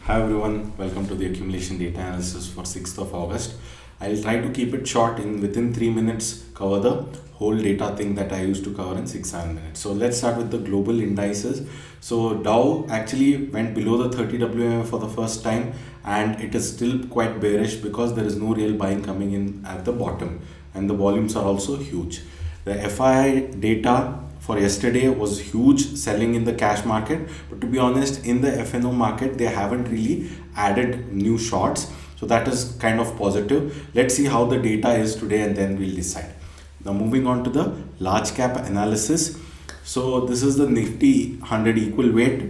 Hi everyone, welcome to the accumulation data analysis for 6th of August. I'll try to keep it short in within 3 minutes, cover the whole data thing that I used to cover in 6-7 minutes. So let's start with the global indices. So Dow actually went below the 30 WM for the first time, and it is still quite bearish because there is no real buying coming in at the bottom, and the volumes are also huge. The FII data for yesterday was huge selling in the cash market, but to be honest, in the FNO market they haven't really added new shorts, so that is kind of positive. Let's see how the data is today and then we'll decide. Now moving on to the large cap analysis. So this is the Nifty 100 equal weight.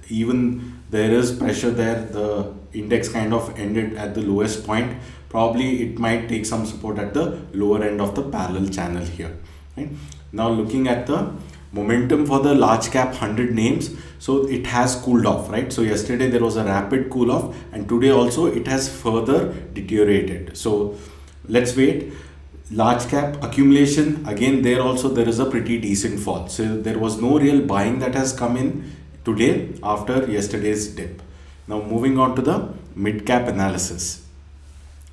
Even there is pressure there, the index kind of ended at the lowest point. Probably it might take some support at the lower end of the parallel channel here, right? Now looking at the momentum for the large cap 100 names, so it has cooled off, right? So yesterday there was a rapid cool off, and today also it has further deteriorated. So let's wait. Large cap accumulation, again there also there is a pretty decent fall. So there was no real buying that has come in today after yesterday's dip. Now moving on to the mid cap analysis.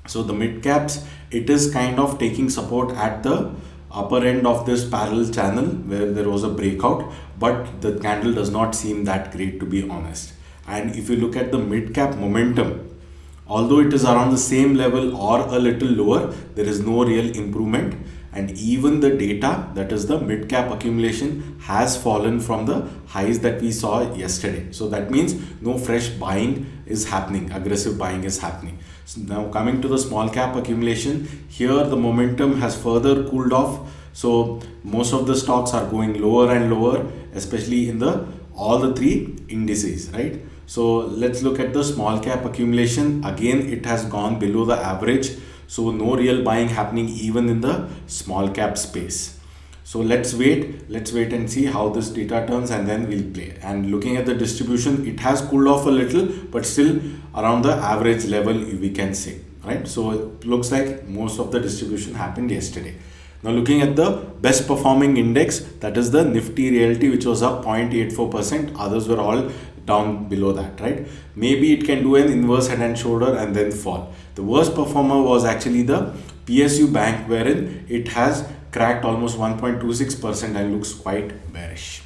So the mid caps, it is kind of taking support at the upper end of this parallel channel where there was a breakout, but the candle does not seem that great, to be honest. And if you look at the mid cap momentum, although it is around the same level or a little lower, there is no real improvement. And even the data, that is the mid cap accumulation, has fallen from the highs that we saw yesterday. So that means no fresh buying is happening, aggressive buying is happening. So now coming to the small cap accumulation, here the momentum has further cooled off. So most of the stocks are going lower and lower, especially in the all the three indices, right? So let's look at the small cap accumulation. Again, it has gone below the average. So no real buying happening even in the small cap space. So let's wait and see how this data turns, and then we'll play. And looking at the distribution, it has cooled off a little, but still around the average level we can say, right? So it looks like most of the distribution happened yesterday. Now looking at the best performing index, that is the Nifty Realty, which was up 0.84%. Others were all down below that, right? Maybe it can do an inverse head and shoulder and then fall. The worst performer was actually the PSU Bank, wherein it has cracked almost 1.26% and looks quite bearish.